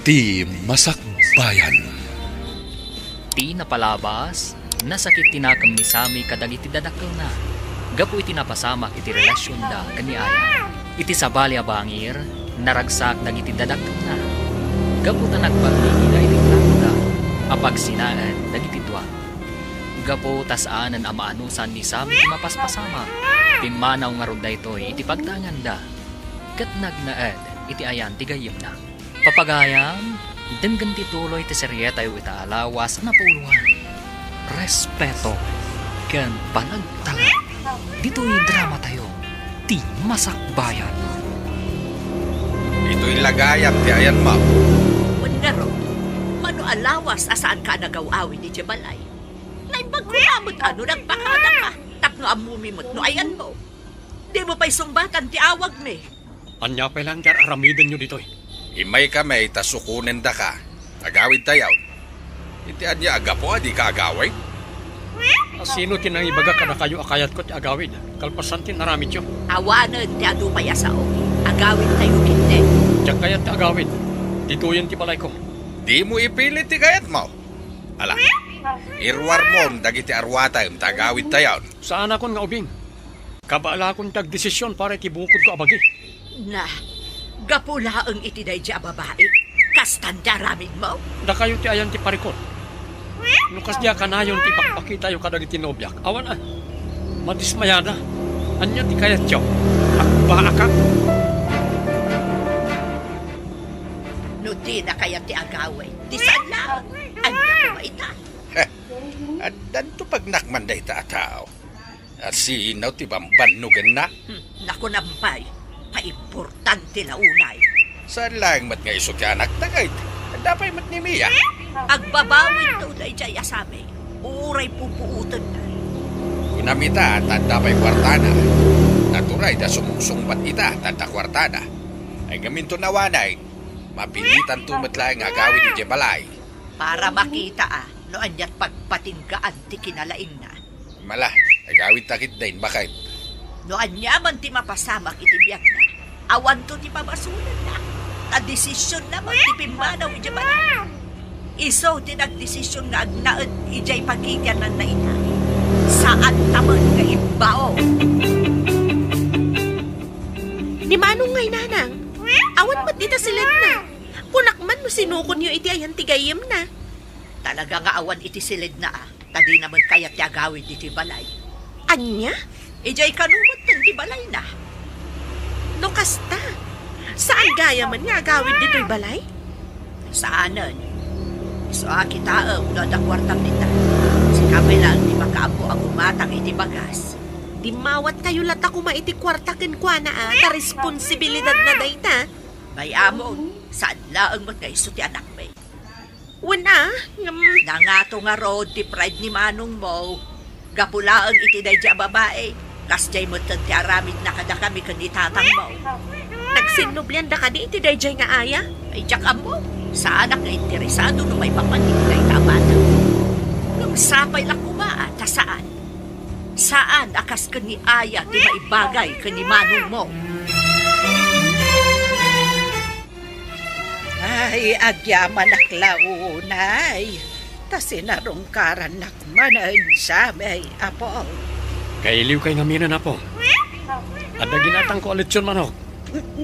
Ti Masakbayan. Ti napalabas, nasakit tinakam ni Sami kadag iti dadakkel na. Gapu iti napasamak iti relasyon da kaniaya. Iti sabali a bangir, naragsak dagiti dadakkel na. Gapu ta nagpagigi da iti plano da, apag sinaan dagiti duwa. Gapu tasaanan a maanusan ni Sami iti mapaspasama. Pimanaw nga ron da ito'y iti pagtangan da. Kat nagnaad iti ayan ti gayem na. Papagayam, denggan tituloy ti serye tayo itaalawas na puluhan. Respeto ken panagtalag. Dito'y drama tayo, Ti Masakbayan. Ito'y lagayam ti ayan mo. Manaro, mano alawas asaan ka nagawawi ni Jabalay. Naibag ko namot ano nagpakada ka. Tapno amumimot no ayan mo. Di mo pa'y sumbatan ti awag me. Anya pa lang dar aramidan nyo dito'y. Imay kami tasukunen da ka. Agawid tayaw. Iti anya agapo di ka agaway. Sino tinangibaga ka na kayo akayat ko ti agawid? Kalpasan ti naramid yo. Awanan ti adu payasao. Agawid tayo kinte. Diyak kayat ti agawid. Dituyan ti balay ko. Di mo ipilit ti kayat mo. Ala, irwar mo dagiti arwatay tagawid tayaw. Saan akon nga ubing? Kabaala akong tagdesisyon para itibukod ko abagi. Na, gapula ang itiday di ababae. Kastanda ramid mo. Da kayo ti ayan ti parikot. Nukas diya kanayon ti pakpakita yung kadag itinobyak. Awan ah. Madismayada. Anya ti kayat yaw. Akba akak. No di na kaya ti agaway. Di saan lang. Anya ko maita. At danto pag nakmanday ta tao. At sinaw ti bambanugan na. Naku nampay. Paimportante na unay. Saan lang mat nga iso ti anak tagay. Dapay mat ni Mia. Agbabawin to day jay asame. Uray pupuutan na. Kunamita tanda pa'y kwartana. Naturay da sumungsungbat ita tanda kwartana. Ay gaminto nawanay. Mapilitan tumatla nga gawin ni Jebalay. Para makita no anyat pagpatinggaan ti kinalaing na. Mala, ay gawin takit din bakit. No anyaman ti mapasamak iti biyak na. Awan to ti pabasunan na. Ta desisyon naman ti pimbanaw iti Jebalay. Iso ti nagdesisyon nga agnaed ijay pagigyanan na ina. Saan naman nga imbao? Ni Manong ngay nanang, awan mat dita silid na. Kunakman mo sinukon nyo iti ayan tigayim na. Talaga nga awan iti silid na Tadi naman kaya ti agawid iti balay. Anya? Ijay kanumot ng ti balay na. No kasta, saan gaya man nga agawid dito'y balay? Saanan? So kita no dakwartang nita. Si kamay lang di makaampo ang umatang iti bagas. Di mawat kayo lata kuma iti kwartakin kwa na ta responsibilidad na dayta. May amon, saan laang magkaiso ti anak may. Wala, nangato nga road ti pride ni manong mo. Gapulaang iti dayja babae. Kasjay mo ti aramid na kada kami kanditatang mo. Nagsinublian da ka di iti dayjay nga aya? Ay jak amo, sa anak na interesado no may papanigay kabata. Nung sapay lang kumaa, ta saan? Saan akas ka ni aya ti maibagay ka ni manong mo? Ay, agyaman naklaunay. Ta sinarungkaran nakmanan sa may apo. Kailiw kay ngaminan apo. Ada ginatang koalisyon manok.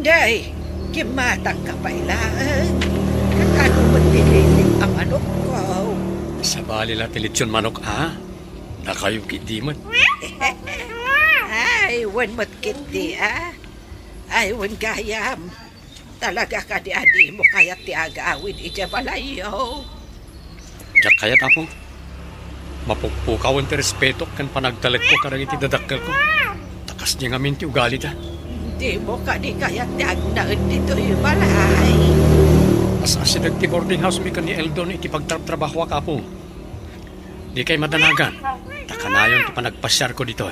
Day, kimatang kapailaan. Kakano matililig ang manok ko. Sa bali la tilitsyon manok nakayong kidiman. Ay, wan mat kiti Ay, wan gayam. Talaga ka di adi mo kaya ti agawin ija balayo. Diyak kayat apo. Mapugpukawan ti respeto kan panagtalag ko karang iti dadakkel ko. Takas niya ngamin ti ugali ta. Di mo ka di kaya ti agnaon dito yung balay. Asasidag ti boarding house mi kan ni Eldon iti pagtrabaho ka po. Di kay madanagan. Takanayon ti panagpasyar ko dito.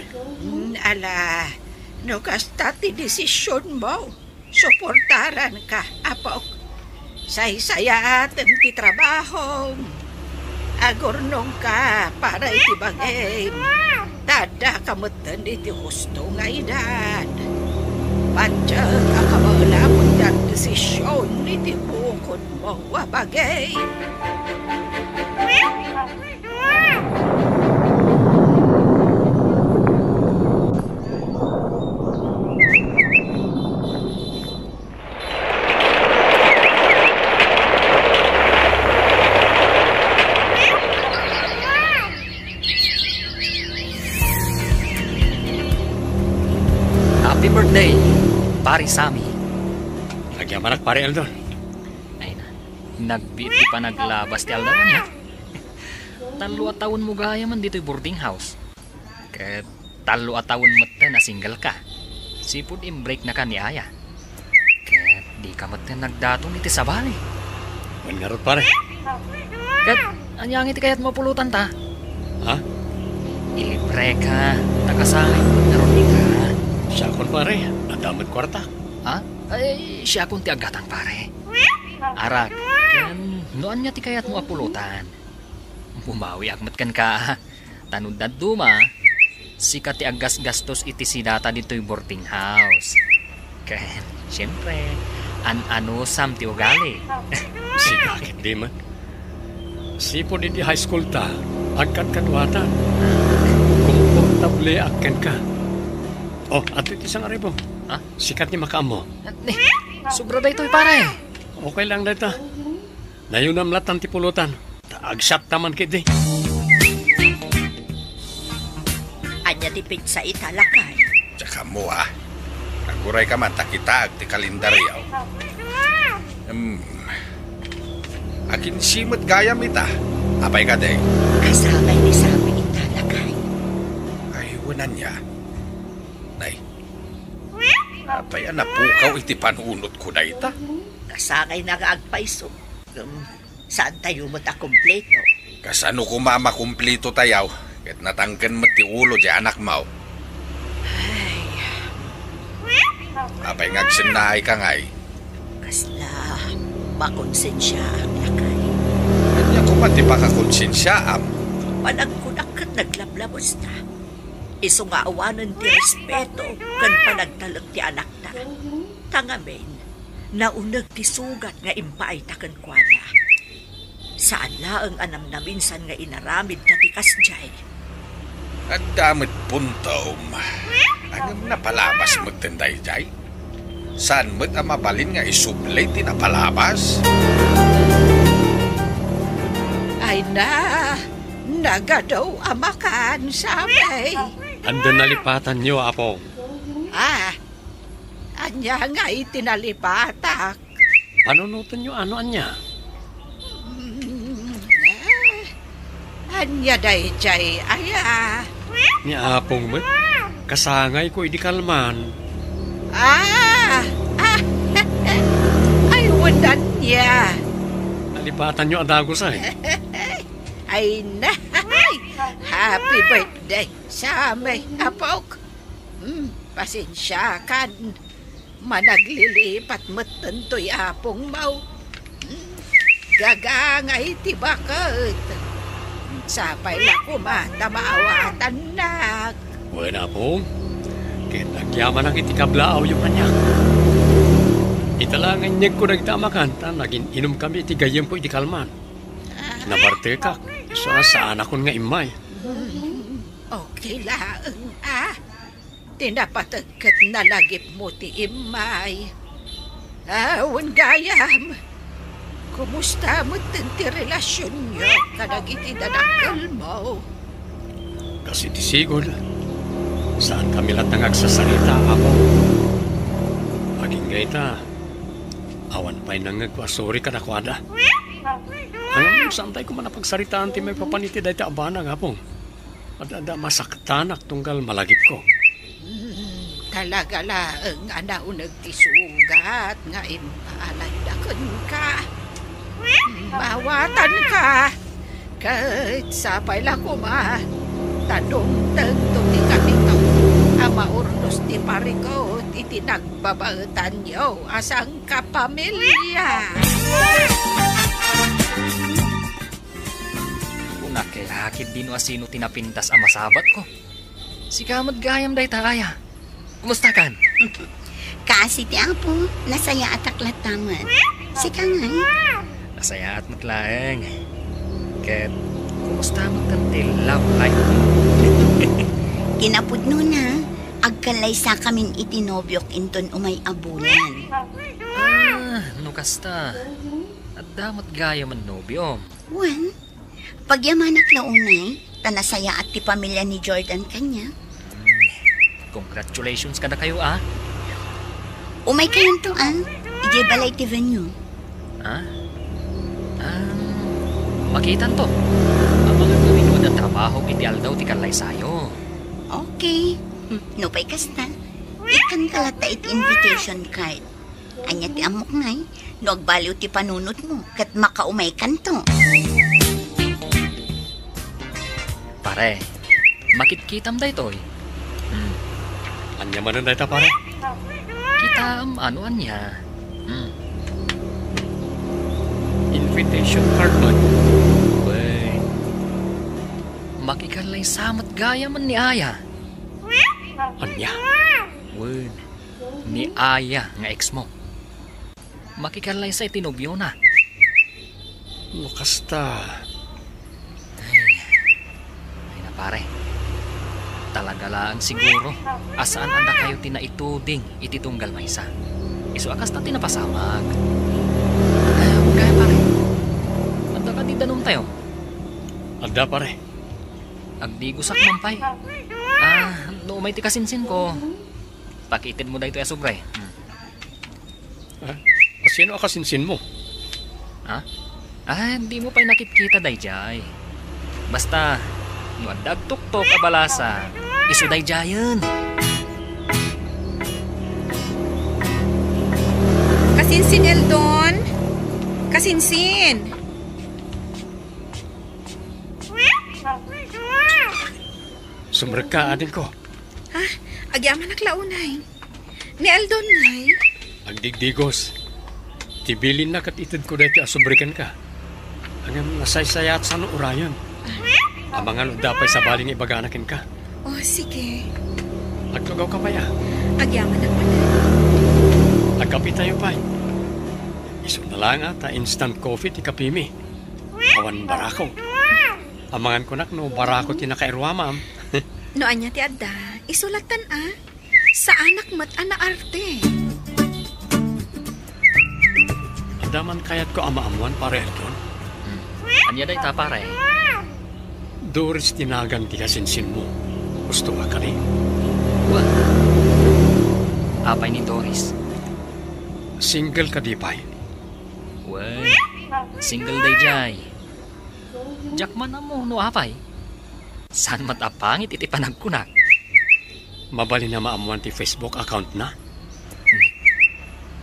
Ala, no kasta ti desisyon mo. Suportaran ka, apok. Say-saya atin ti trabaho. Agurnong ka para iti bagay. Dada kamutan iti gusto nga edad. Padya ka kawalamon yan desisyon iti buko panahon mo, wabagay. Happy birthday, pari Sammy. Nagyamanak pare Eldon. Ay na, nagbiti pa naglabas ti Aldawan niya. 3 taon mo gaya man dito'y boarding house. Ket 3 taon mo na single ka. Sipod im-break na ka ni Aya. Ket di ka nagdatong iti sa bali. Man nga ron pare. Ket anyang iti kayat mapulutan ta. Ha? Ilibre ka, nakasangay mo naroon ka. Siya kon pare, nadamot kwarta. Ha? Ay, siya kung ti agatang pare. Arak, kan noan niya ti kayat mo apulutan. Bumawi agmat kan ka. Tanudad duma, sika ti agas-gastos iti sidata dito'y boarding house. Kan, siyempre, ano sam ti ugali. Sigakit di man. Sipon iti high school ta, agkan kadwatan. Komportable agkan ka. Oh, at iti isang aribong. Ha? Sikat ni makaamo. Sobra da ito'y pare. Okay lang dito. Nayunam latan ti pulutan. Taagsyat taman kiti. Anya ti pigsa italakay. Tsaka mo naguray ka man takitaag ti kalendaryaw. Akin simot gayam ita. Apay ka day. Kasabay ni Sammy italakay. Ay, wanan niya. Nay, apay napukaw iti panunot ko na ita. Kasangay na agpaiso. Saan tayo mo ta kompleto? Kasano ko mamakumplito tayaw. Ket natangken mo ti ulo di anak mo. Apay ngagsinnahay ka ngay. Kasla, makonsensya ang lakay. Kanya ko mati pakakonsensyaam. Panagkunak kat naglablabos na. Iso nga awanan ti respeto kan panagtalag ti anak ta. Tangamen, naunag ti sugat nga impaay takan kwa na. Saan laang anamnaminsan nga inaramid ta ti kasjay. At damit puntom. Anong napalabas mo tinday jay? Saan mo't ang mabalin nga isublay ti napalabas? Ay na, nagadaw amakan sabay. Andun nalipatan niyo, apo. Anya nga itinalipatak. Panunutan niyo ano anya? Anya day jay aya. Ni apong mo, kasangay ko idikalman. Ay wadan niya. Nalipatan niyo adagos ay. Ay na, happy birthday sa may apok. Pasensya kan, managlilipat matantoy apong mau. Gagangay tibakot. Sapay na kumata maawatan na. Wala po. Kinagyaman ang itikablaaw yung kanya. Italangan niya ko nagtamakan. Naging inom kami itigayam po itikalman. Nabarte ka. Sa anak ko nga imay. Okay lang, Tinapatagkat na lagip mo ti imay. Awan gayam. Kumusta mo ti relasyon nyo kadag iti dadakal mo? Kasi tisigol. Saan kami lahat nang agsasalita ako? Paging gaita, awan pa'y nangagpasuri ka na kwada. Ang santay ko man napagsaritaan ti may papaniti dahi ta abana nga pong. Ada masaktanak tunggal malagip ko. Talaga lang anaunag ti sugat nga impaalay dakon ka. Mawatan ka. Kahit sapay lang kuma. Tanong tagto ti kanito. Ama urnos ti parikot iti nagbabautan niyo asang kapamilya. Nakilakid din o asino tinapintas ang masabat ko. Si kamad gayam day taaya. Kumusta kan? Kasi ti apo, nasaya at aklataman. Sika nga Nasaya at matlaeng. Ket, kumusta magkantil love life mo? Kinapudno na. Agkalay sa kamin itinobyok inton umay abulan. Nukasta. At damat gaya man nobyo. Wan, pagyamanak launay, tanasaya at ti pamilya ni Jordan kanya. Congratulations ka na kayo, ah. Umay kayon to, ije balay ti venue. Makitan to. Ang mga gawin mo na trabaho iti aldaw ti kalay sayo. Okay. No pa'y kasta. Ikan kalata iti invitation card. Anya ti amok ngay, no agbaliw ti panunot mo, kat makaumay kanto. Pare, makitkitam da ito'y. Anya man na dahita pare? Kita ano anya. Invitation card man. Wait. Makikalay samat gaya man ni Aya. Anya? Wait. Ni Aya nga ex mo. Makikalay sa itinobyo na. Nukasta. Ay na pare. Talaga lang siguro. Asaan anda kayo tinaituding ititunggal maysa. Iso akas na tinapasamag. Kaya pare. Anda ka di danong tayo. Anda pare. Agdigusak mampay. No may tikasinsin ko. Pakitin mo da ito asubray. Sino akasinsin mo? Hindi mo pa'y nakikita dayjay. Basta, no andag tuktok abalasa, iso dayjayan. Kasinsin, Eldon. Kasinsin. Sumreka adin ko. Agyaman naklaunay. Ni Eldon, nay. Agdigdigos. Tibilin na katitid ko dahil asubrikan ka. Hanggang nasaysayat sa urayan. Ang mga dapay sa baling ibaganakin ka. Oh, sige. Agtugaw ka pa ya. Agyaman na pala. Agkapi tayo pa. Iso na lang ata instant coffee ti kapimi. Awan barako. Amangan ko nak no barako ti nakairwa ma'am. No anya ti adda, isulatan sa anak mat ana arte. Daman kayat ko ama-amuan pare Eldon. Anya day ta pare. Doris tinagan ti kasinsin mo. Gusto ka rin. What? Apay ni Doris. Single ka di pa'y. Well, single day jay. Jakman na mo no apay. Saan matapangit iti panagkunak? Mabali na maamuan ti Facebook account na.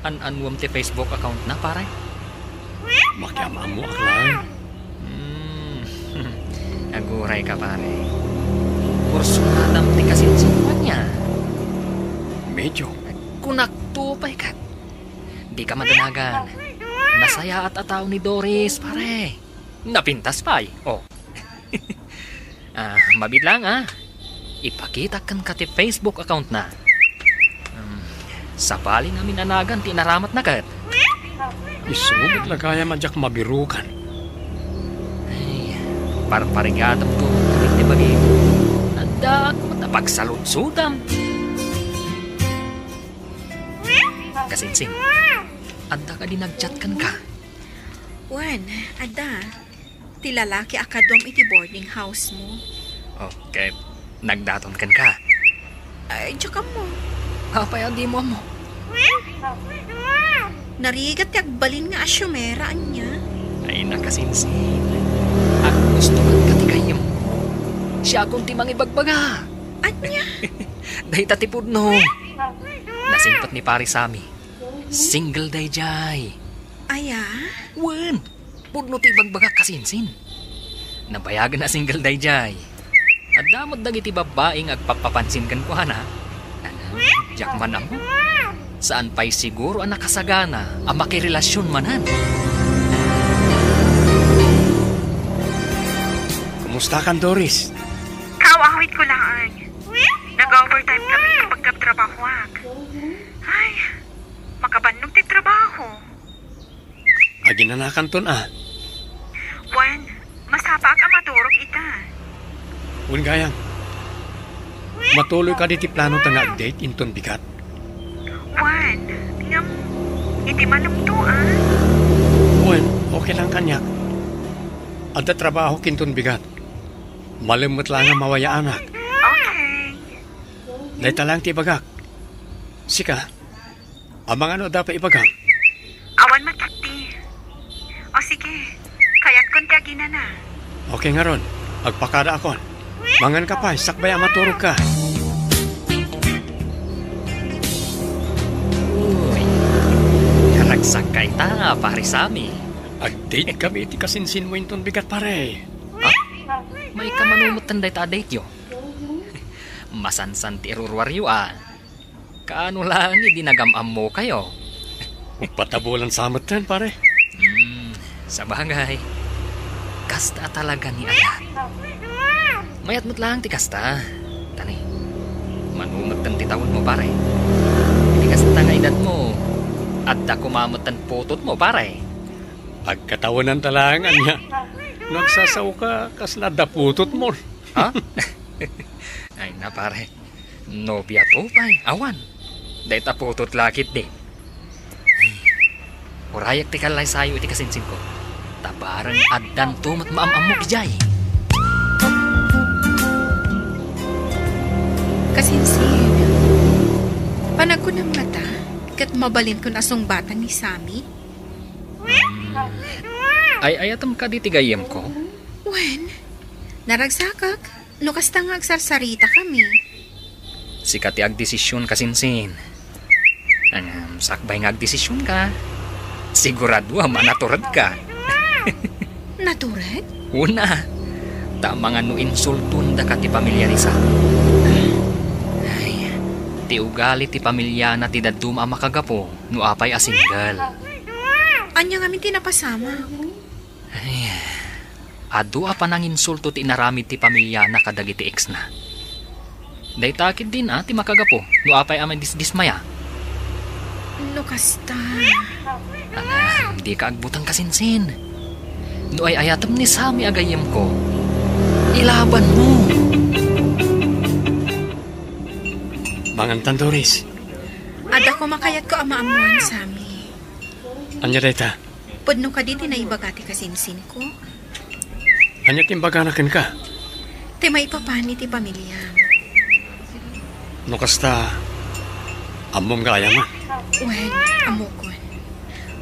An-anwam ti Facebook account na pare? Makiamam mo aklay. Aguray ka pare. Kurso na dam ti kasinsinuan niya. Medyo. Kunagtupay ka. Di ka madanagan. Nasaya at ataw ni Doris pare. Napintas pa'y. Oh. Mabid lang Ipakita kan ka ti Facebook account na. Sa bali namin anagan tinaramat na kat. Isugod lagaya madyak mabirukan. Ay, parparigadam ko ti bagi. Anda ako matapagsaludsudam. Kasinsing, anda ka din nagchat kan ka. Wan, adda. Ti lalaki akadom iti boarding house mo. Okay, nagdaton kan ka. Ay, tsaka mo. Kapay di mo mo. Narigat yagbalin nga asyumera niya. Ay nakasinsin. Ako gusto man katigayam. Siya akong timang ibagbaga. Anya? Dahi tatipod no. Nasimpat ni pari sami. Single day jay. Aya? Wen, pudno ti ibagbaga kasinsin. Nabayagan na single day jay. At damod dagiti babaeng agpapapansin kan ko hana. Jakman mo. Saan pa'y siguro ang nakasagana ang makirelasyon manan? Kumusta kan Doris? Kawawit ko lang. Nag-overtime kami kapag kaptrabahoak. Ay, makabanong ti trabaho. Aginanakan ton Wan, masapa ka maturok ita. Un gayang. Matuloy ka di ti plano ta nga update inton bigat. Wan, ngam, iti malumto Wen, okay lang kanyak. Ada trabaho kinton bigat. Malimot lang nga mawaya anak. Okay. Dahita lang ti bagak. Sika, amang ano dapat ibagak? Awan makiti. O sige, kayat konti agina na. Okay nga ron, agpakada akon. Mangan ka pa, sakbay maturog ka. Uy, karagsak ka ita, pare Sami. Ag-date kami iti kasinsin mo inton bigat pare. May kamanumutan day ta-date yo. Masansan ti irurwaryo Kaano lang idinagamam mo kayo. Patabulan samat ten pare. Sa bagay. Kasta talaga ni Ayan. Mayat mo't lang ti kasta. Tani, manumatan ti taon mo pare. Hindi kasta nga edad mo. At da kumamatan putot mo pare. Agkatawanan talangan niya. Nagsasaw ka kasla daputot mo. Ha? Ay na pare. Nobya to pay. Awan. Dahil taputot lakit di. Urayak ti kalay sayo iti kasinsin ko. Tabarang addan tumat maamam mo kijay. Kasinsin, panag ko ng mata, kat mabalin ko na asong bata ni Sami. Ay ayatam ka di tigayem ko. Wen, naragsakak, no kasta nga agsarsarita kami. Sikat ti agdesisyon kasinsin. Sakbay nga agdesisyon ka. Sigurado manaturad ka. Naturad? Una, tama nga no insultun da ka ti pamilya ni Sami. Ay, ti ugali ti pamilya na ti daduma makagapo no apay a single. Anya nga min tinapasama. Ay, adu pa nang insulto ti inaramid ti pamilya na kadagiti ex na. Day takid din ti makagapo no apay aman dismaya. No kasta. Di ka agbutang kasinsin. No ay ayatam ni Sami agayem ko. Ilaban mo. Mangan Tandoris. Ada ko makayat ko amaamuan Sami. Anya deta. Pudno ka di tinaibagati kasinsin ko. Anya timbaganakin ka. Ti may papani ti pamilya. No kasta amom gaya man. Wen, amokon.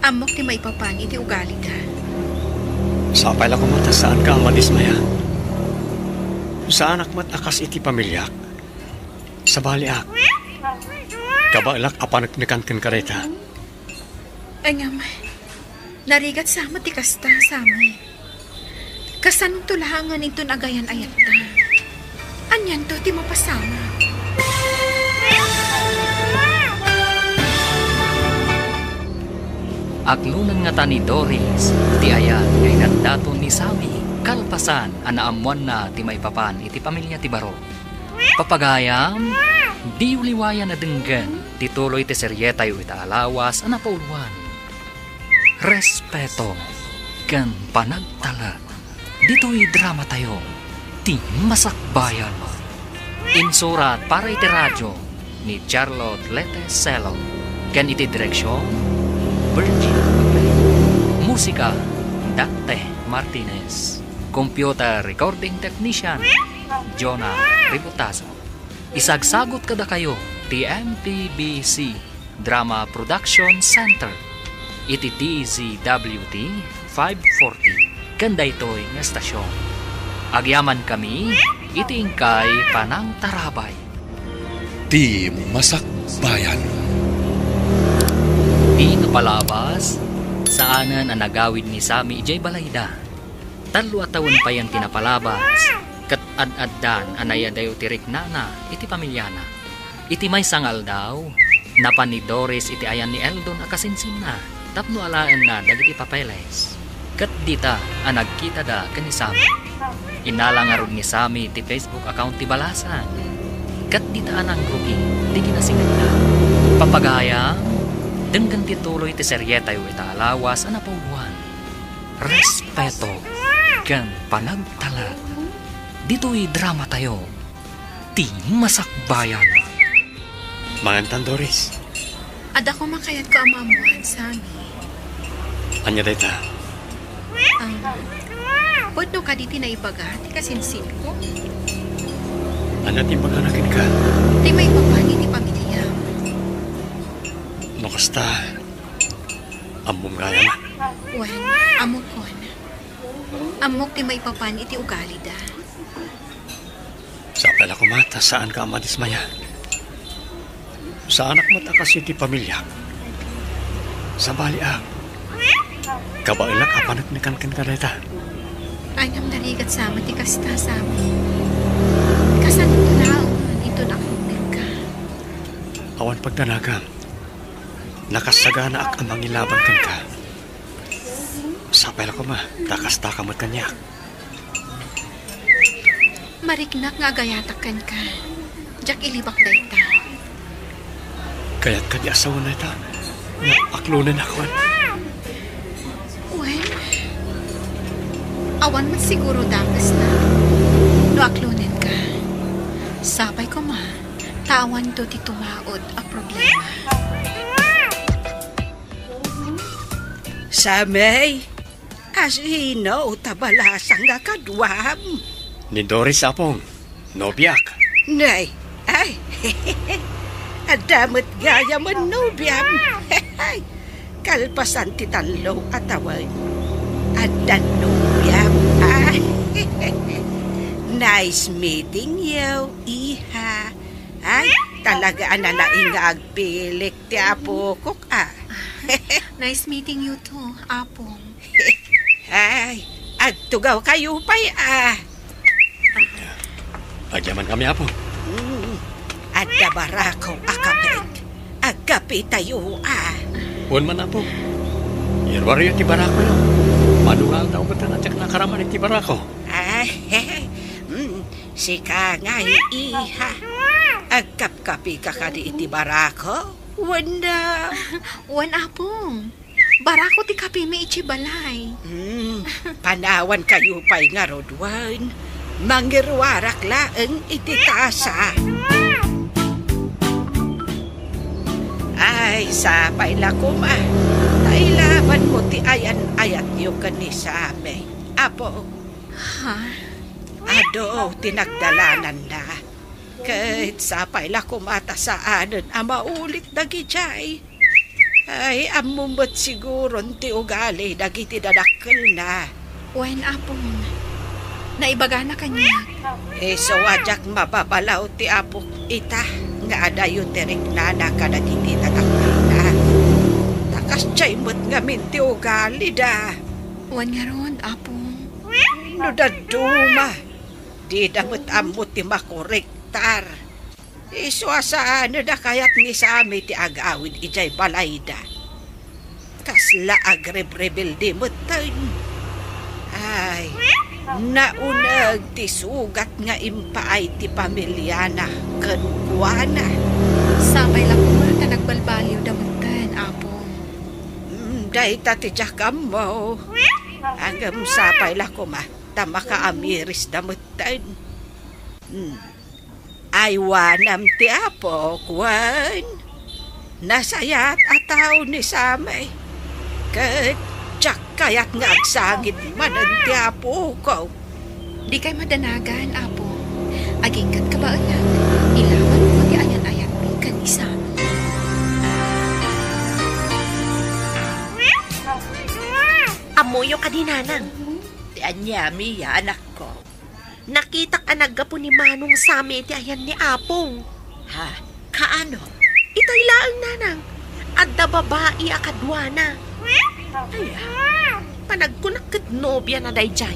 Amok ti may papani ti ugali ka. Sapay lang kumata saan ka madismaya. Saan akmat akas iti pamilyak. Sa baliak. Kabalak apanagnikan ken kareta. Ay nga man. Narigat sama ti kasta Sami. Kasanong tulahangan ito nagayan ayat ta. Anyan to ti mapasama. Aglunan nga ta ni Doris, ti ayan ngay nandaton ni Sami, kalpasan anaamuan na ti maipapan iti pamilya ti Baro. Papagayam, di uliwayan na denggan, tituloy ti seryeta yu ita alawas anapauluan. Respeto, kan panagtala, dito'y drama tayo, ti masakbayan. Insurat para iti radyo ni Charlotte Leteselo, kan iti direksyon, Virgin Magdalene. Musika, Dante Martinez. Computer Recording Technician, Jonah Ributazo. Isagsagot kada kayo, TMPBC Drama Production Center. Iti DZWT 540. Ganda ito'y nga estasyon. Agyaman kami, iti ingkay Panang Tarabay. Di Masakbayan. Di napalabas, saanan ang nagawid ni Sami ijay balayda. Talo at taon pa yung tinapalabas, kat ad-addan anaya dayo tirik nana, iti pamilyana. Iti may sangal daw, napan ni Doris iti ayan ni Eldon akasinsin na, tapno alaan na dagiti papeles. Kat dita ang nagkita da kani Sami. Inalangarod ni Sami ti Facebook account ti Balasan. Kat dita anang rugi, di kinasigat na. Papagaya, Denggan tituloy ti seryeta yu italawas ang napaubuan. Respeto kan panagtala. Dito'y drama tayo. Ti masakbayan. Mangantan, Doris. Ada ko makayat ko amamuan, Sami. Anya dayta? Podno ka diti na ibaga, ti kasinsin ko. Ano ti maganakin ka? Ti may papani ti pamilya. No kasta, ambong gaya na. Wen, amok kon. Amok ti may papani ti ugali da. Sa pala kumata, saan ka madismaya? Sa anak mata kasi ti pamilya. Sa baliak. Kabailak apanat ni kan kadeta. Ay nam narigat sama ti kasta Sami. Kasan ito na ito na akunin ka. Awan pagdanagan. Nakasagana ak amang ilaban kan ka. Sa pala ko ma, takasta ka mat kanyak. Mariknak nga agayatakan ka. Jak ilibak dayta. Kaya't ka di asawa na ita. Na aklunan akuan. Wen, awan man siguro dakas na. No aklunin ka. Sabay ko ma, tawan to ti tumaod a problema. Samay, asino tabalasang nga kadwam. Ni Doris apong, nobiak. Nay, ay, adamot gaya man nobyam. Kalpasan ti tanlo atawan. Adan nobyam. Ay, nice meeting you, iha. Ay, talaga analaing nga agpilik ti apokok Nice meeting you too, Apong. Ay, agtugaw kayo pa'y Agyaman kami apong. Adda barako akapit. Agapi tayo Huwag man apong. Irwaryo ti barako yun. Madungal daw ba tanatyak na karaman ti barako? Ay, sika nga iha. Agkap-kapi ka ka di iti barako? Wanda. Wan Apong. Barako ti kapi may ichibalay. Panawan kayo pa'y nga rodwan. Mangirwarak laeng iti tasa. Ay, sapay lakuma. Tailaban mo ti ayan-ayat yung kanisame. Apo. Ha? Ado, tinagdalanan na. Kahit sapay lakumata saanan maulit dagijay. Ay, amumot siguro ti ugali dagiti dadakkel na. Wen Apong. Naibaga na kanya. So wajak mababalaw ti apok ita nga adayo tirik na nakadagiti dadakkel na. Takas chay mo't ngamin ti ugali da. Wan nga ron, Apong. No daduma. Di damot amot ti makorektar. Isuasaan na kayat ni Sami ti agawid ijay balayda. Kasla agrebrebel di mutan. Ay, naunag ti sugat nga impaay ti pamilya na kanukuana. Sabay lang kumata nagbalbaliw damutan, Apong. Dahi ti jakam mo. Hanggang sapay lang kuma, tamaka amiris damutan. Aywanam ti apo, kwan. Nasayat ataw ni Samay. Tsak kayat nga agsangit manan ti apo ko. Di kay madanagan, Apong. Agingkat ka ba anak? Ilawan mo ti ayan-ayan mi kanisa. Amoyo ka dinanang. Ti anyami ya anak ko. Nakitak anagga po ni Manong Sami ti ayan ni Apong. Ha? Kaano? Itay laang nanang. Adda babae akadwana. Ay, Panagkunak kat nobya na dayjay.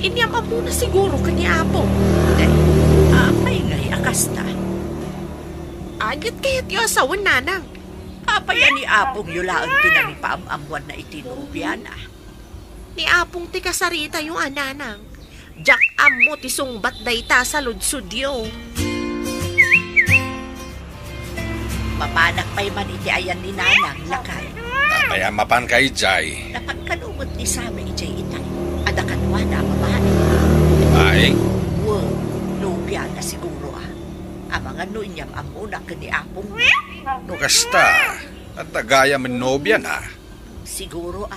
Inyama muna siguro ka ni Apong. apay ngay akasta. Agit kaya't yung asawan nanang. Apay ni apong yulaan tinami paamamuan na itinubyan Ni Apong ti kasarita yung ananang. Jak amo ti sungbat dayta sa ludsudyo. Mamanak pa'y man iti ayan ni nanang lakay. Apay amapan kay Jay. Napagkalumot ni Sami ijay itay. Adakanwa na babae. Ay, Wow, nobya na siguro Ang mga nunyam amuna kani apong. no kasta. At tagaya man nobya na. Siguro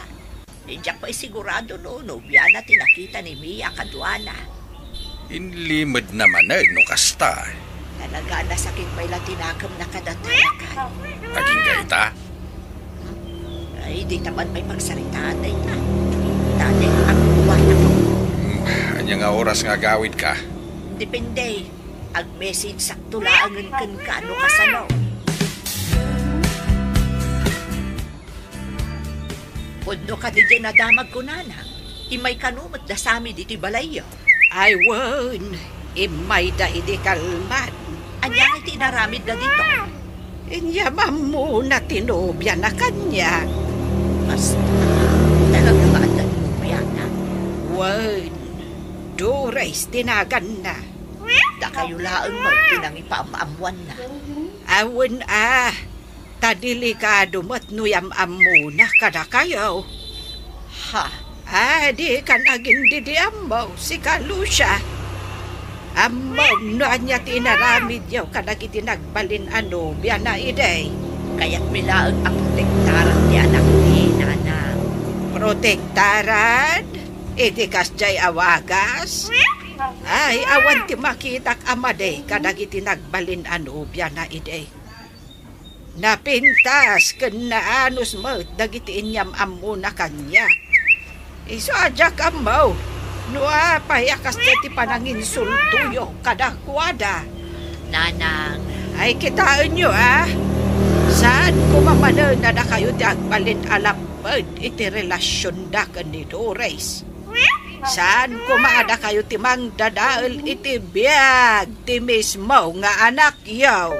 Diyak pa'y sigurado nobya na tinakita ni Mia kadwana. Inlimod naman no kasta. Talaga na sakit pa'y latinakam na kadatalakay. Aging gaita. Ay, di naman may pagsaritaan na ita. Dali ang buwana ko. Anya nga oras nga gawid ka. Depende. Ang message sakto laangan kan kano kasano. Pundo ka di dyan nadamag ko nana. Imay kanumot da sami diti balayo. Ay, won. Imay da idi kalman. Anyang iti naramid na dito. Inyamam muna tinobya na kanya. Basta, talaga maadan mo na. Won. Dores tinagan na. Da kayo laang mo pinangipaamamuan na. Awan tadilikado mo't nuyam-am muna kada kayo. Ha? Di ka naging didiam mo, si Kalusya. Amaw no anya tinaramid yaw kadag itinagbalin biya na iday. Kaya't milaang ang protektaran ni anak ni nanang. Protektaran? Idikas jay awagas? Ay, awan ti makitak amaday kadag itinagbalin biya na iday. Napintas ken naanos mo dagiti inyam amuna kanya. Iso adya kamaw. Nua payakas ti panangin sultuyo kada kuwada. Nanang. Ay kitaan nyo Saan kumamano na kayo ti agbalin alapad iti relasyon da ken ni Dores? Saan kumaada kayo ti mang dadael iti biyag ti mismo nga anak yaw?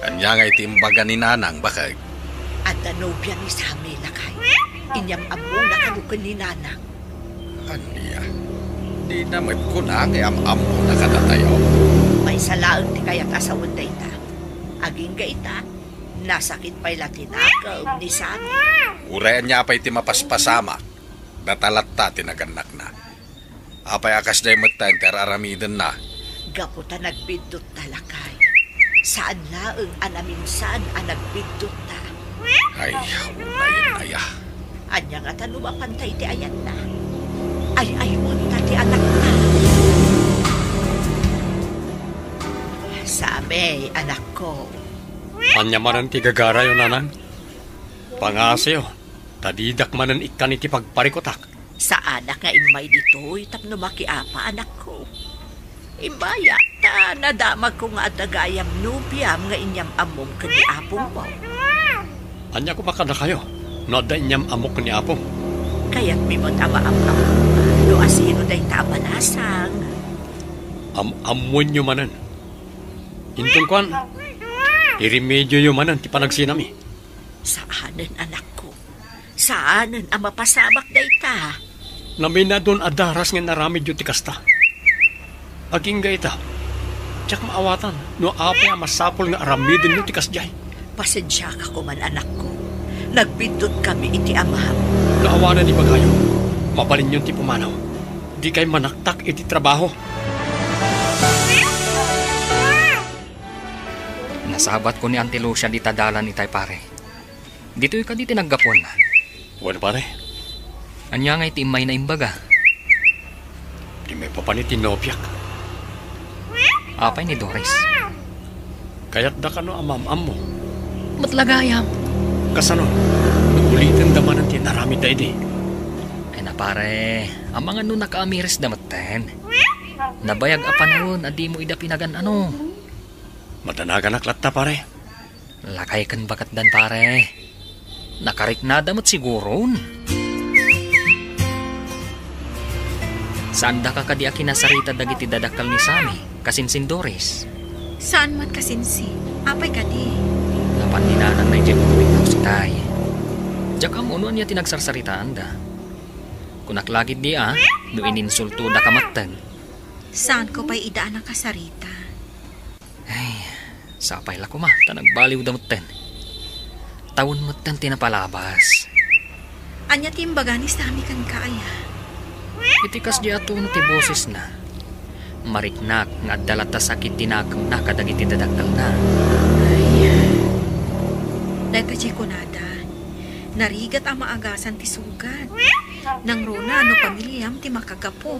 Anya nga itimbaga ni nanang bakag. At nobya ni Sami lakay. Inyam amuna kanukan ni nanang. Anya, di na may kunang am-am na kadatayo. May salaang ti kayat asawan da ita. Aging gaita, nasakit pa'y latinakaw ni Sami. Urayan niya pa'y timapaspasama. Natalat ta tinaganak na. Apay akas day matenter aramidan na. Gaputa nagbidot talakay. Saan laang anaminsan ang nagbidot ta. Ay, unayin aya. Anya nga tanumapantay ti ayan na. Ay unta ti anak na. Sami, anak ko. Anya manan ti gagara yo nanang. Pangasyo, tadidak manan ikan iti pagparikotak. Sa anak nga imay dito, tapno makiapa anak ko. Imbaya, nadamag ko nga adagayam nubiam nga inyam amom kani apong mo. Anya ko makada kayo, no da inyam amok ni apong. Kaya't mimot ama-am-am no asino day tabanasang. Amuin nyo manan. Intong kwan, irimedyo nyo manan ti panagsinami. Saanan anak ko? Saanan ang mapasamak day ta? Namina doon adaras nga naramid yung ti kasta. Aging gaita, tiyak maawatan, no apay ang masapol nga aramidin yung ti kasjay. Pasensya ka ko man anak ko. Nagbindot kami iti amaham. Naawanan ni Bagayo, mabalin yung ti pumanaw. Di kay manaktak iti trabaho. Nasabat ko ni Auntie Lucia di tadalan itay pare. Dito'y ka di tinaggapon. Bueno pare, Anya nga iti imay na imbaga. di may papanitin nobyak. Apay ni Doris. Kaya't da ka no amam-am mo. Matlagayam. Kasano, ulitin daman ang tinarami da iti. Ay na pare, ang mga nun nakaamiris damaten. Nabayag a panahon, adi mo ida pinagan ano. Madanagan aklat ta pare. Lakay kan bakat dan pare. Nakarik na damat siguron. Saan da ka kadi akinasarita dagiti dadakal ni Sami, kasinsin Doris? Saan man kasinsi? Apay kadi. Napan ni nanang na ijay kuming daw si Tay. Diyak amunuan niya tinagsarsaritaan da. Kunaklagid niya, no ininsulto da kamattan. Saan ko pa'y idaan ang kasarita? Sapay la ko ma, tanagbaliw damutten. Tawon motten tinapalabas. Anya timbaga ni Sami kan kaaya. Itikas di ato ti boses na. Mariknak nga addalat ta sakit tinakam na kadagiti dadakkel na. Dagkajay ko nada. Narigat ang maagasan ti sugat. Nang rona no pamilyam ti makagapo.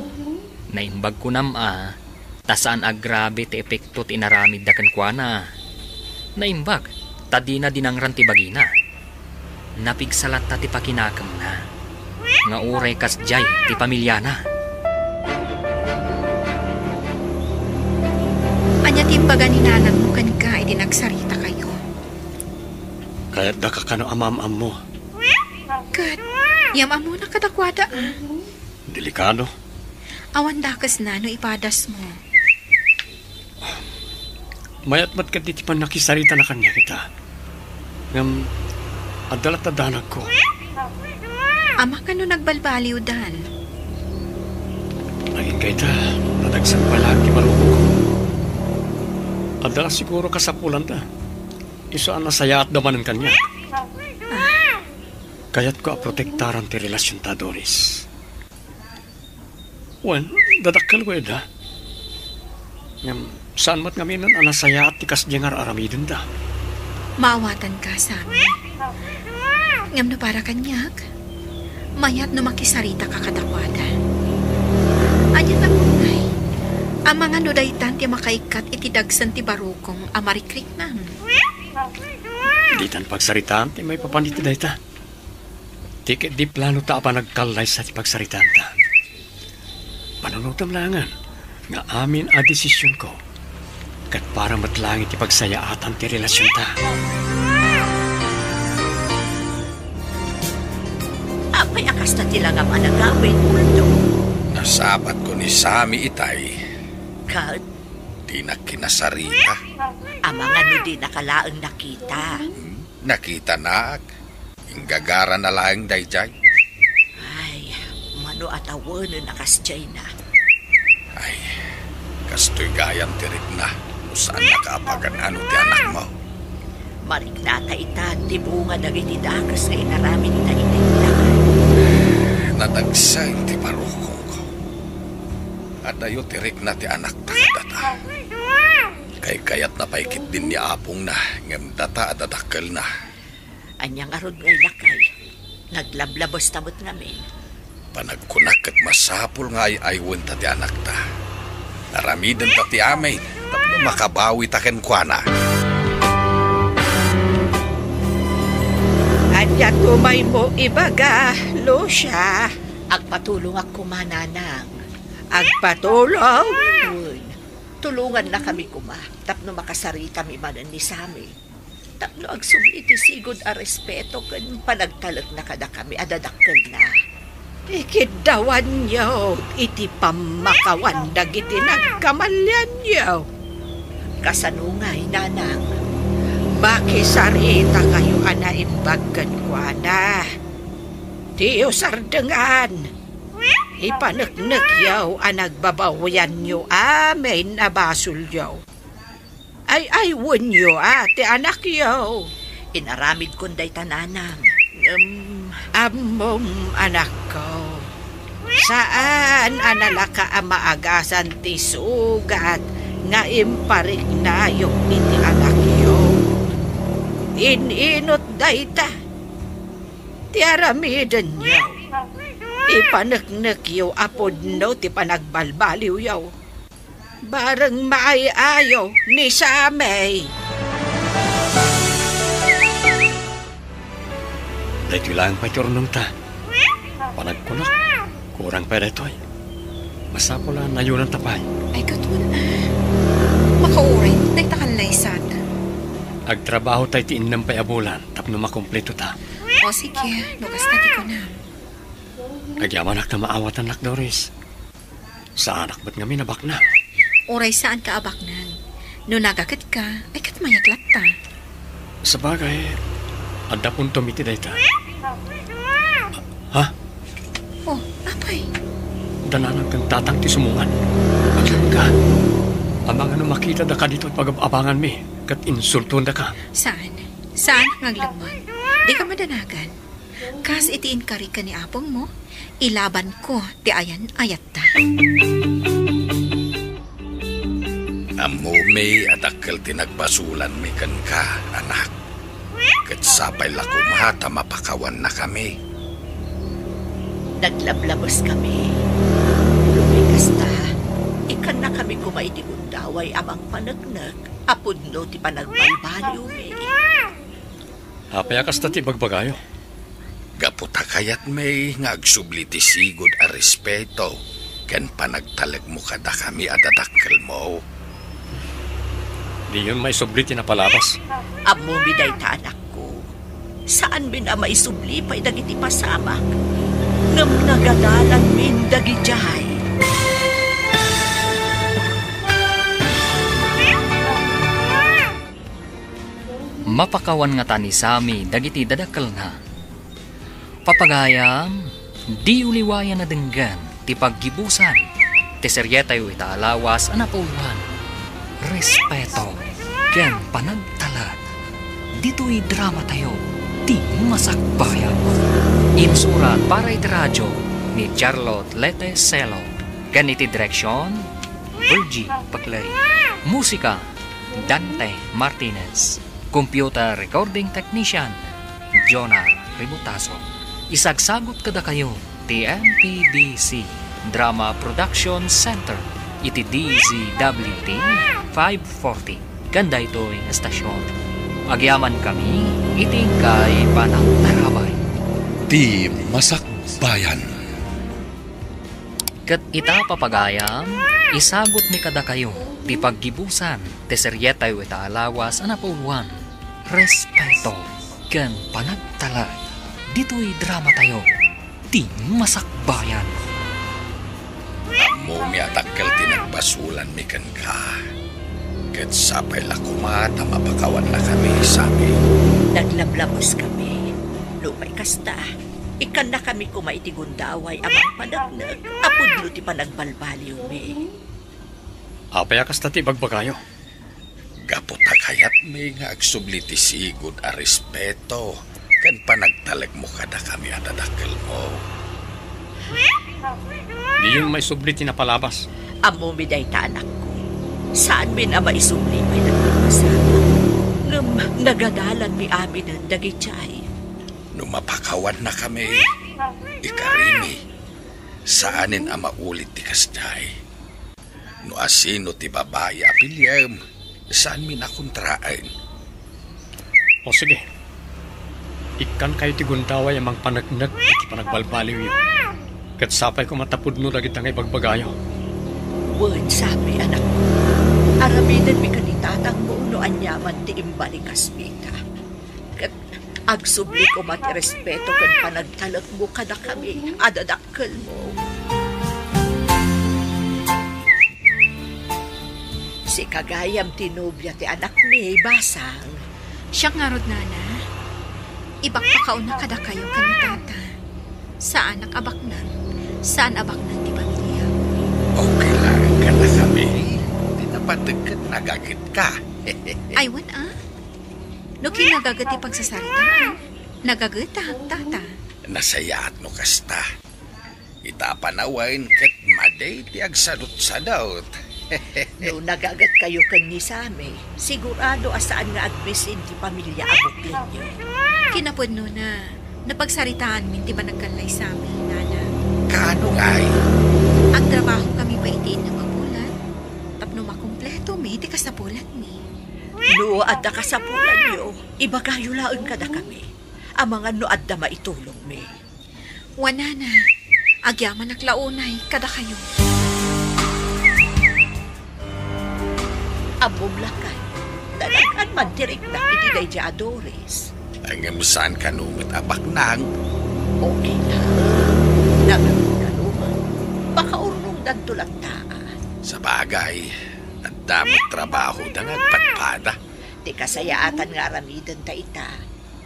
Naimbag ko tasaan agrabe ti epekto ti inaramid daken kuana. Naimbag, tadi na dinangran ti bagina. Napigsalat ta ti pakinakam na. Nga uray kasjay ti pamilya na. Anya timbaga ni nanang mo kan ka, nagsarita kayo. Kaya't da ka kano amam-am mo. Kat, yamam mo na kadakwada Delikado. Awan dakas na no ipadas mo. Mayat mat ka di ti nakisarita na kanya kita. Ngam, adalat adanag ko. Ama ka no nagbalbaliw dan. Naging kaita, nadagsan pala ang kimaruko ko. Adala siguro kasapulan ta. Isaan na saya at damanan kanya. Kaya't ko protektaran ti relasyon ta, Doris. Wan, dadakkel ko eda. Ngam, saan mat kami nun anasaya at tikas diyangar aramidin ta. Maawatan ka sa amin. Ngam no para kanyak. Mayat no makisarita ka kadakwada. Anya na kunay. Ang mga nodaytan ti makaikat itidagsan ti barukong amarikrik nam. Di tan pagsaritaan ti may papaniti dayta. Tikit di plano ta pa nagkalay sa ti pagsaritaan ta. Panunutam langan nga amin a desisyon ko kat para matlangit ti pagsayaatan ti relasyon ta. Apay akas na tilangam anagawin multo. Nasabat ko ni Sami itay. Kat, Di na kinasarita. amang ano di nakalaang nakita. Nakita na. Inggagara na lang dayjay. Ay, mano atawon na kasjay na. Ay, kastoy gayang tirik na. Saan nakaapagan ano ti anak mo? Mariknata ita, di bunga dagiti dakas na inaramid na inailangan. Nadagsay ti parukong ko. At ayo tirik na ti anak data. Kay kayat na paikit din ni apong na. Ngam data at adakkel na. Anyang arod ngay lakay. Naglablabos tamot ngamin. Panagkunak at masapul nga ay aywan ta ti anak ta. Naramidan ta ti amay. Tapno makabawi ta ken kuana. Anya tumay mo ibaga, Lucia. Agpatulong ako mananang. Agpatulong. Uy, tulungan na kami kuma. Tapno makasarita mi manan ni Sami. Tapno agsubli ti sigod a respeto ken panagtalek na kada kami adadakkel na. Ikidawan niyo, iti pamakawan dagiti nagkamalyan niyo. Kasanungay, nanang. Makisarita kayo anaimbagkan ko na. Tiyo sardengan. Ipanagnak yaw anagbabawayan nyo amin na basul yaw. Ay wun yo ate anak yaw. Inaramid kunday tananang. Amom anak ko. Saan analaka ang maagasan ti sugat nga imparik na yung iti anak yo. Ininot dayta. Ti aramidan yaw. Ipanagnak yaw apod no ti panagbalbaliw yaw. Barang maayaw ni Samay. Dahito lang pa iturunong ta. Panagkunok, kurang pa dahito ay. Masapula na yun ang tapay. Ay katun makauray, nagtakanlay sad. Agtrabaho tayo ti innam pa abulan, tapno makompleto ta. O sige, lukas na ti ko na. Agyaman ak na maawatan nak Doris. Sa anak ba't nga minabak na? Oray saan ka abak nang. No nagakit ka, ay katmayat latta. Sa bagay, ada pun tumiti dahita. Ha? Oh, apay. Dananan kang tatang ti sumungan. Agyan ka. Amang ano makita da ka dito at pag-abangan mi. kat insulto na ka. Saan? Saan ang aglamon? Di ka madanagan. Kas itiin kari ka ni apong mo, ilaban ko ti ayan ayat ta. Amo may adakkel tinagbasulan may kan ka, anak. Kat sapay lako mahata mapakawan na kami. Naglablabas kami. Lumikas ta. Ikan na kami kumaiti undaway amang panagnag. Apod no ti panagbalbaliw me. Hapayakas ti bagbagayo. Gaputa kayat may nga agsubli ti sigod a respeto. Ken panagtalag mo kada kami adadakkel mo. Di yun may subli tinapalabas. Amo biday ta anak ko. Saan min a maisubli pa'y dagiti pasamak? Ngam nagadalan min dagijay. Mapakawan nga tani sami dagiti dadakkel na. Papagayam, di uliwayan na denggan ti paggibusan. Ti seryeta yu itaalawas anapuluhan. Respeto ken panagtalag. Dito'y drama tayo, di masakbayan. Insurat para iti radyo ni Charlotte Lete Celo. Ken iti direksyon, Virgie Paclay. Musika, Dante Martinez. Computer Recording Technician, Jonar Ributaso. Isagsagot kada kayo, TMPBC Drama Production Center, iti DZWT 540. Ganda ito'y estasyon. Agyaman kami, iting kay panangtarabay. Di masakbayan. Kat ita papagayam, isagot ni kada kayo, ti paggibusan, ti seryeta yu itaalawas anapuluhan. Respeto, ken panagtalag. Dito'y drama tayo, di masakbayan. Amo mi adakkel tinagbasulan mi kan ka. Ket sapay lako mahata mapakawan na kami sabi. Naglablabos kami. Lumay kasta. Ikan na kami kumaiti gundaway amang panagnag. Apod no ti panagbalbaliw me. Hapayakas ti bagbagayo. Gaputa kayat may nga agsubli ti sigod a respeto. Kan panagtalag mo kada kami adadakkel mo. Di yun may subli tinapalabas. Amo biday ta anak ko. Saan min a maisubli may nagpapasama? Ngam nagadalan mi amin ang dagichay. Numapakawan na kami. Ikarimi. Saanin a maulit ti kasjay. No asino ti babae apilyam. Saan mi nakontraan? O sige. Ikan kayo ti gundaway amang panagnag iti panagbalbaliw yun. Kat sapay ko matapod no dagit ngay bagbagayo. Word sabi anak ko. Aramidan mi kanitatang mo no anyaman ti imbalikas mita. Kat agsubli ko mati respeto kan panagtalag mo kada kami adadakkel mo. Si kagayam tinubya ti anak mi basang. Siya nga rod nana. Ibakpakaw na kada kayo kanitata. Saan ang abaknan? Saan abaknan ti pamilya? Okay lang ka na kami. Di na patagkat nagagit ka. Aywan No kinagagat ti pagsasaritaan. Nagagat tata. Nasayaat no kasta. Itapanawain kat maday ti agsadot-sadot. No nagagat kayo kan ni Sami, sigurado asaan nga agbisin ti pamilya abuklin nyo. Kinapod no na napagsaritaan min ti ba nagkalay sa amin, nana. Kaano nga'y? Ang trabaho kami pa itiin ng mapulan. Tapno makumpleto mi, ti kasapulat mi. No adda kasapulan nyo, iba kayo laon kada kami. Ang mga no adda maitulong mi. Wanana, agyaman naklaunay kada kayo. Among lakay, dalagan man tirik na itiday di Adores. Ang saan kanumit abak nang? Okay na. Nagaluman. Baka urong dantulang taa. Sa bagay, at damot trabaho na ngagpatpada. Di kasayaatan nga aramidan ta ita.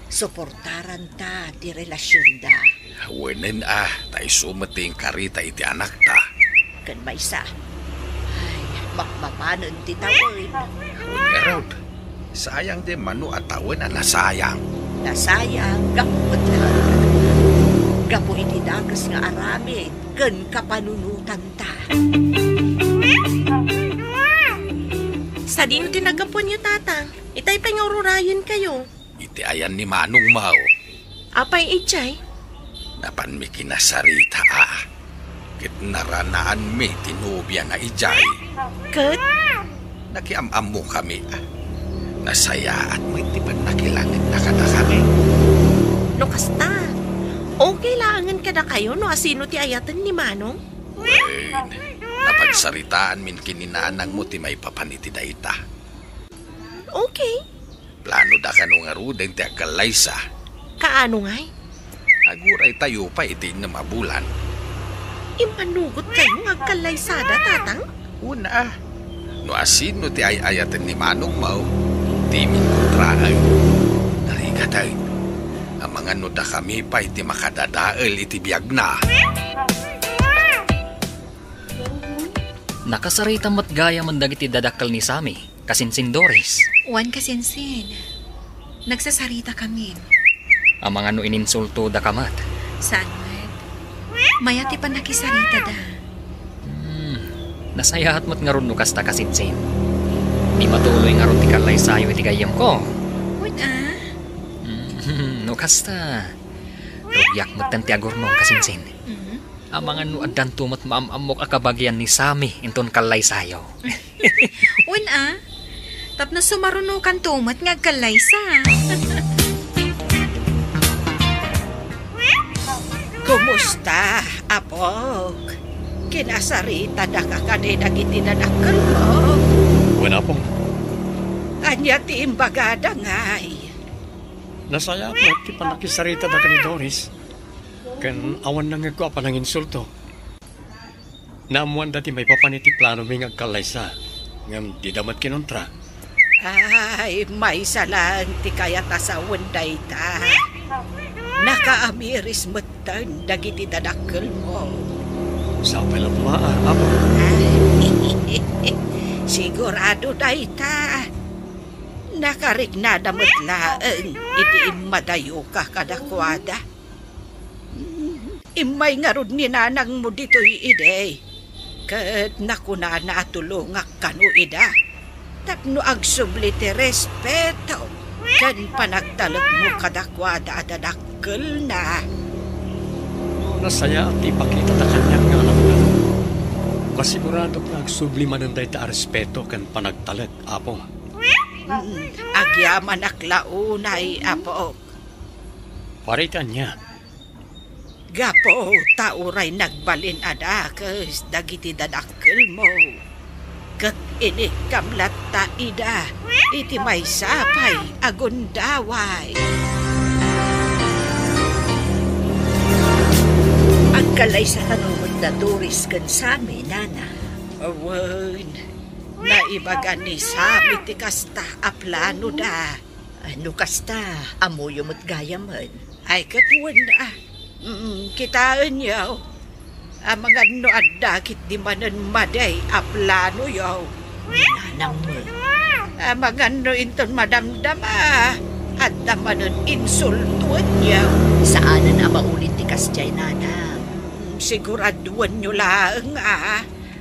Suportaran ta di relasyon da. Wenen tayo sumating karita iti anak ta. Kan may sa. Ay, makmapanon ti tawin. Huwag nga raw. Sayang di mano at taon na nasayang. Nasayang, gapot lang. Gapo itidagas nga arami, ken kapanunutan ta. Sa din tinagapon niyo, tatang. Itay pangururayan kayo. Iti ayan ni Manong Mao. Apay ijay? Napan mi kinasarita Kit naranaan mi tinubya nga ijay. Kat? Nakiamam mo kami Nasaya at may tipan nakilangin na kada kami. No kasta. Okay langan ka na kayo no asino ti ayatan ni Manong? Wen, napagsaritaan min kininanang mo ti may papaniti dayta. Okay. Plano da ka nung arudeng ti agkalaysa. Kaano ngay? Aguray tayo pa iti na mabulan. Imanugot kayo ng agkalaysada, tatang? Una, no asino ti ayayatan ni Manong Mao, ti min kontraan. Narigatay, ang mga nuda kami pa iti makadadael iti biyag na. Nakasarita mat gaya man dagiti dadakkel ni Sami, kasinsin Doris. Wan kasinsin. Nagsasarita kami. Ang mga no ininsulto da kamat. Sanwet. Mayati pa nakisarita da. Nasayahat mat nga ron no kasta kasinsin. Di matuloy nga ron ti kalay sayo iti gayam ko. No kasta. Rugyak mat tanti agornong kasinsin. Ang mga no adan tumat maamamok akabagyan ni Sami inton kalay sayo. Tapno sumarunukan tumat nga kalaysa. Kumusta, Apok? Kinasarita da ka kanina gitinadakal mo. Wala pong. Anya ti imbagada ngay. Nasaya ko ti panakisarita da ka ni Doris. Kan awan na nga ko pa ng insulto. Naamuan dati may papaniti plano may agkalaysa. Ngam di damat kinontra. Ay, may salang ti kaya tasawan day ta. Nakaamiris matan dagiti dadakkel mo. Sa pala Apo. Sigurado day ta. Nakarignada matlaan iti imadayo ka kadakwada. Imay nga rod ni nanang mo dito'y ide. Kat nakuna na tulungak kanu ida. Tapno agsubli ti respeto. Kan panagtalag mo kadakwada adadakkel na. Nasaya at ipakita ta kanya nga alam na. Masigurado na agsubli mananday ta respeto kan panagtalag, Apo. Agyaman aklaunay, Apo. Paritan niya. Gapo, tauray nagbalin adakas dagiti dadakkel mo. Kat inikamlat ta ida, iti may sapay agundaway. Ang kalay sa tanumod na Doris kan Sami, nana. Awan, naibagan ni Sami ti kasta aplano da. Ano kasta, amoyo mo't gaya man. Ay katuwan na. Kitaan yaw. Ang mga no adakit di manan maday aplano yaw. Nanang mo. Ang mga no inton madamdama. At damanan insultuan yaw. Saanan na maulit ti kasjay, nanang? Siguraduan nyo lang,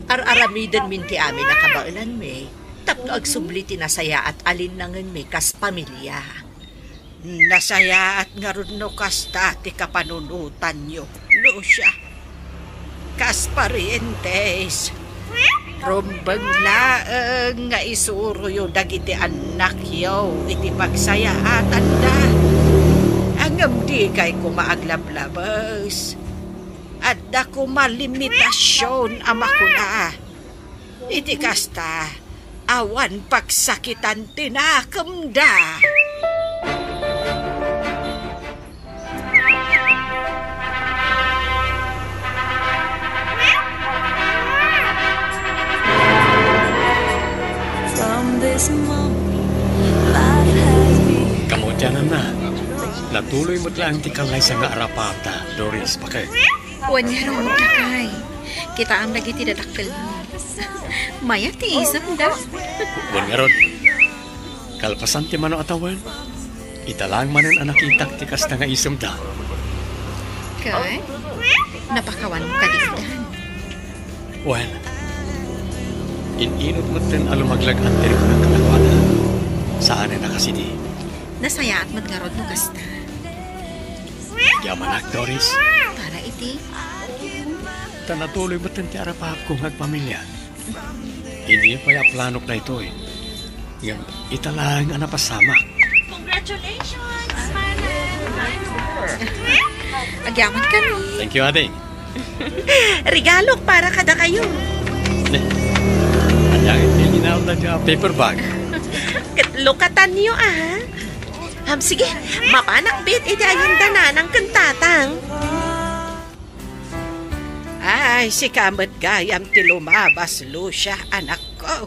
Ar-aramidan min ti amin nakabailan me. Tapno agsubli ti nasaya at alinangan me kas pamilya. Nasaya at nga ron no kasta ti kapanunutan nyo, Lucia. Kas parientes. Rumbang laeng nga isuro yung dagiti anak yaw iti pagsayaatan da. Angam di kay kumaaglab-labas. At da kumalimitasyon ama ko na. Iti kasta, awan pagsakitan tinakam da. Kamodyanan na. Natuloy mo't lang ti kalay sa nga arapata, Doris, pakay. Wan nga rin mo kay. Kita ang lagi tidadakkel mo. Maya ti isam da. Wan nga ron. Kalpasan ti mano atawan, italang manan anak itak ti kasta nga isem da. Kay, napakawan mo kadigdan. Well, inot mo tin alumaglag ang tirik ng kalakwada. Saan na kasi di? Nasaya at maglarod no kasta. Yaman ak, Doris. Para iti. Tanatuloy mo tin ti arapahap kong agpamilya. Hindi pa yung planok na ito eh. Yung italang ang napasamak. Congratulations, Agyaman kami. Thank you, Ading. Regalo para kada kayo. Anyang itininaw na dyan paper bag. Lukatan niyo sige, mapanak bit iti ayun dananang kantatang. Ay, si kamot gayam ti lumabas, Lucia, anak ko.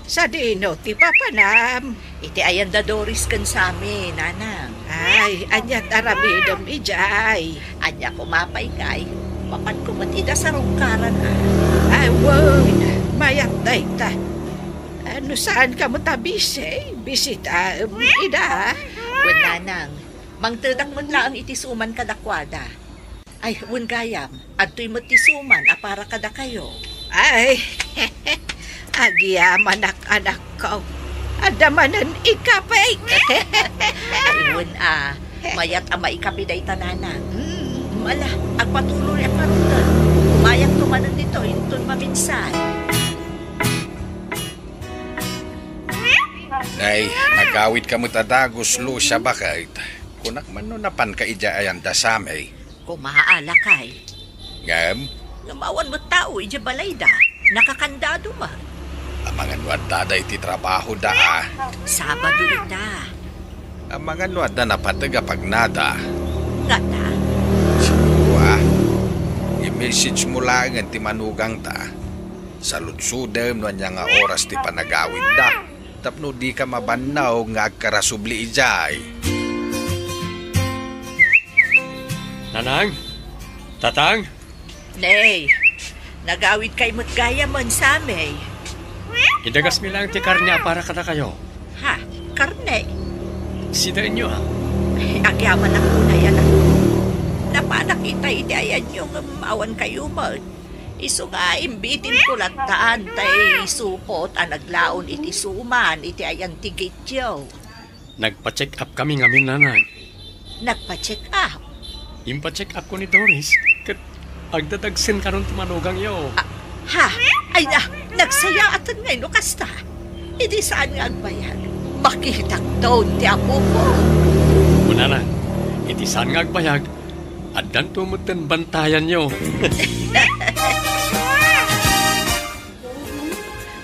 Sa dino ti papanam. Iti ayan da Doris kan sami, nanang. Ay, anyat aramidom ijay. Anya kumapay kay. Papan ko matida sa rungkaran Ay, word, mayat day ta. Ano saan ka mo tabise? Bisita, ida. Wen nanang, mangtedak mo lang iti suman kadakwada. Ay, wen gayam, adto'y mo tisuman para kada kayo. Ay, agyaman anak ko. Adamanan ikapay. Ay, wen mayat maikapiday tananang. Mala, agpatuloy ang karutan. Umayak tumanan dito, intun maminsan. Nay, nagawid ka mo tadagos, Lucia, bakit? Kunak man no napan ka ija ayan da samay. Kumaala kay. Ngam, Ngamawan mo tao, ija balayda. Nakakandado man. ang mga nuadada iti trabaho da Sabado ita. Ang mga nuada na pataga pagnada. Nga na. Siguro i-message mo lang ang timanugang ta. Sa lutsudem no niya nga oras ti panagawid da. Tapno di ka mabanaw nga agkarasubli ijay. Nanang? Tatang? Nay, nagawid kay mo't gaya man sa amay. Idagas mi lang ti karnya para kada kayo. Ha, karne. Sidain nyo Agyaman ako na yan ako. Napanakita iti ayan yung awan kayo mo. Iso nga imbitin ko lataan tay supot ang naglaon iti suman iti ayan tigityo. Nagpa-check up kami ngamin, nanay. Nagpa-check up. Impa-check up ko ni Doris. Kat agdadagsin karon tumanugang yo. Ha? Ay na, nagsaya atan ngay no kasta. Hindi saan nga agbayag. Makitak doon ti apo ko. Una na, iti saan nga agbayag. Addan tumutin bantayan nyo.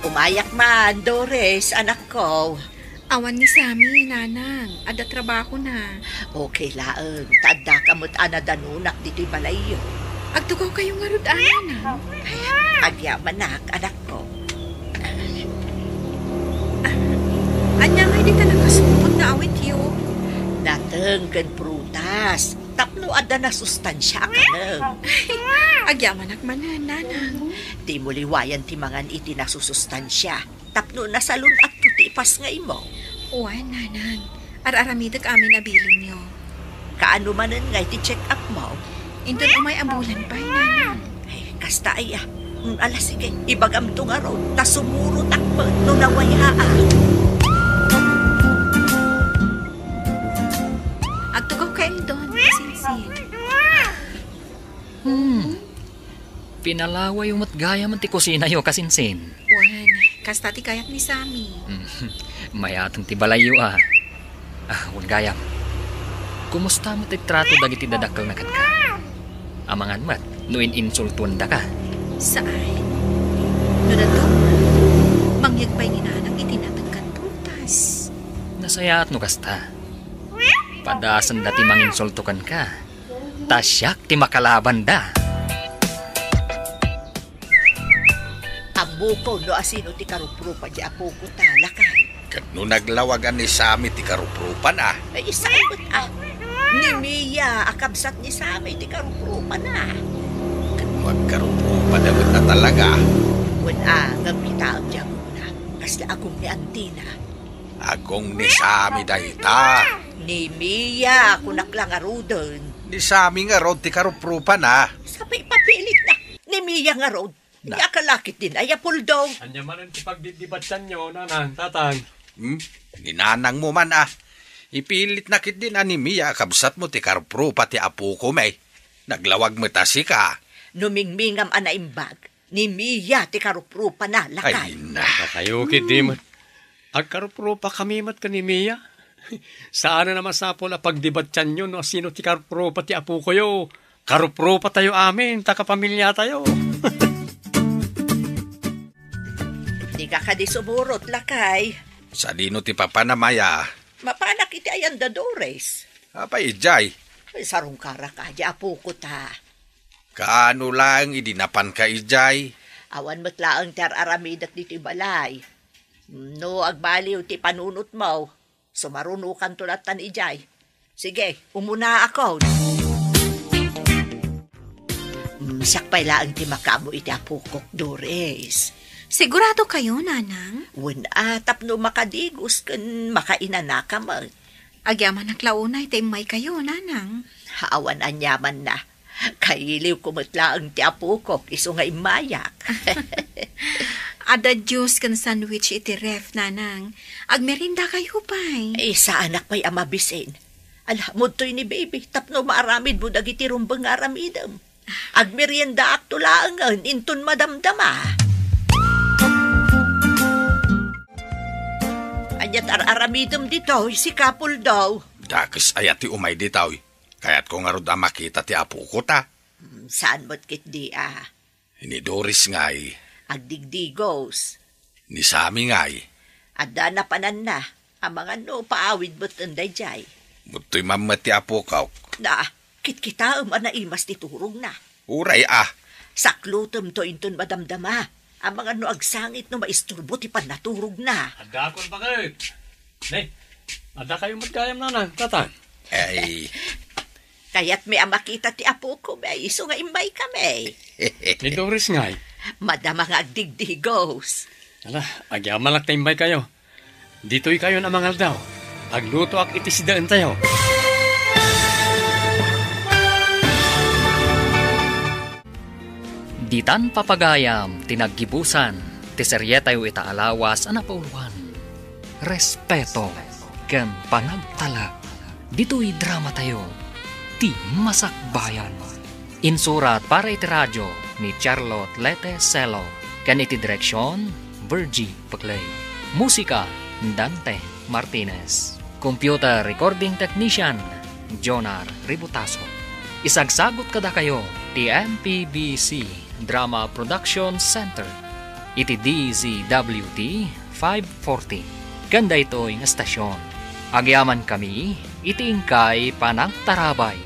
Umayak man, Doris, anak ko. Awan ni Sammy, nanang. Ada trabaho na. Okay laang, tanda ka mo't anadanunak dito'y balayo. Agtugaw kayo nga rod, nanang. Agyamanak, anak ko. Anya nga di ka nakasupot na awit yo. Nateng kan prutas. Tapno ada na sustansya ka na. Agyamanak manan, nanang. Di mo liwayan ti mangan iti nasusustansya. Tapno na salun at tutipas nga imo. Uwan, nanang. Ar-aramidag amin nabilin nyo. Kaano manan nga iti check up mo? Indon umay ambulan pa, nanang. Ay, kasta ay Ala sige, ibagam to nga ron. Ta sumuro takpo no nawaya Agtugaw kayo doon, kasinsin. Pinalaway yung matgaya man ti kusina yo kasinsin. Uwan, kasta ti kayak ni Sammy. Mayatang ti balayo wan gayam. Kumusta mo ti trato dagiti dadakkel na ka? Amangan mat, nuin insultuan da ka. Saan? No na to, mangyagpay ni nanang itinatagkan prutas. Nasayaat no kasta. Padasan dati manginsultukan ka. Tasyak ti makalaban da. Amo ko no asino ti karuprupa di apo ko talakay. Kat no naglawagan ni Sammy ti karuprupan Ay isaibot Ni Mia, akabsat ni Sammy ti karuprupa na. Magkaruprupan damit na talaga. Wan ngambita ang diyang na. Kasla akong ni Antina. Agong ni Sami dayta. Ni Mia, kunak lang arudan. Ni Sami nga rod ti karuprupa na. Sabay papilit na. Ni Mia nga rod. Niya kalakit din ay apuldaw. Anya man ang tipagdidibatsan nyo, nanang, tatang. Ninanang mo man Ipilit na kit din ni Mia kabsat mo ti karuprupa ti apu ko may. Naglawag mo tasi ka. Numingmingam ana imbag. Ni Mia ti karuprupa na lakay. Ay na. Kayo kit di man. Agkaruprupa kami mat ka ni Mia. Saan na naman sapol na pagdibatyan nyo no sino ti karuprupa ti apu ko yo. Karuprupa tayo amin, takapamilya tayo. Di ka kadisuburot lakay. Sa dino ti papa na Maya. Mapanak iti ayan dadores. Apay ijay. Ay, sarong kara ka, di apo ko ta. Kaano lang idinapan ka ijay. Awan mo't laang ter aramidat dito balay. No, agbaliw ti panunot mo. Sumarunukan tulatan ijay. Sige, umuna ako. Sakpay laang ti makamo iti apo ko, Dores. Sigurado kayo, nanang? Wen atap no makadigos kan makainanaka mo. Agyaman naklaunay, may kayo, nanang. Awan anyaman na. Kailiw kumutla ang ti apo ko, iso nga imayak. Ada Diyos kan sandwich iti ref, nanang. Agmerinda kayo pa'y. Sa anak pa'y amabisin. Alamod to'y ni baby, tapno maaramid mo dagiti rumbang aramidam. Agmerienda akto laangan, inton madamdama. Anyat aramidam dito, si kapul daw. Dakis ayat ti umay ditaw. Kaya't ko nga rod makita ti apo ko ta. Saan mo't kit di Ni Doris ngay. Agdigdigos. Ni Sami ngay. Ada na panan na. Ang mga no paawid mo't anday jay. Muto'y mamati apo kaw. Na, kit-kita anaimas ti turong na. Uray Saklutom to inton madamdama. Ang mga no agsangit no maisturbo ti panaturog na. Ada akong bakit. Ne, ada kayo magkayam nanang, tatang. Ay. Kaya't may makita ti apo ko, may iso nga imbay kami. Ni Doris ngay. Madama nga agdigdigos. Ala, agyaman lang taimbay kayo. Dito'y kayo na mangal daw. Agluto ak itisidaan tayo. Ditan papagayam, tinaggibusan, ti serye tayo itaalawas, anapauluan. Respeto, ken panagtala. Dito'y drama tayo, ti Masakbayan. Insurat para iti radyo ni Charlotte Lete Celo, ken iti direksyon, Virgie Paclay. Musika, Dante Martinez. Computer recording technician, Jonar Ributaso. Isagsagot kada kayo, ti MPBC Drama Production Center. Iti DZWT 540. Ganda ito yung estasyon. Agyaman kami, iti ingkay panagtarabay.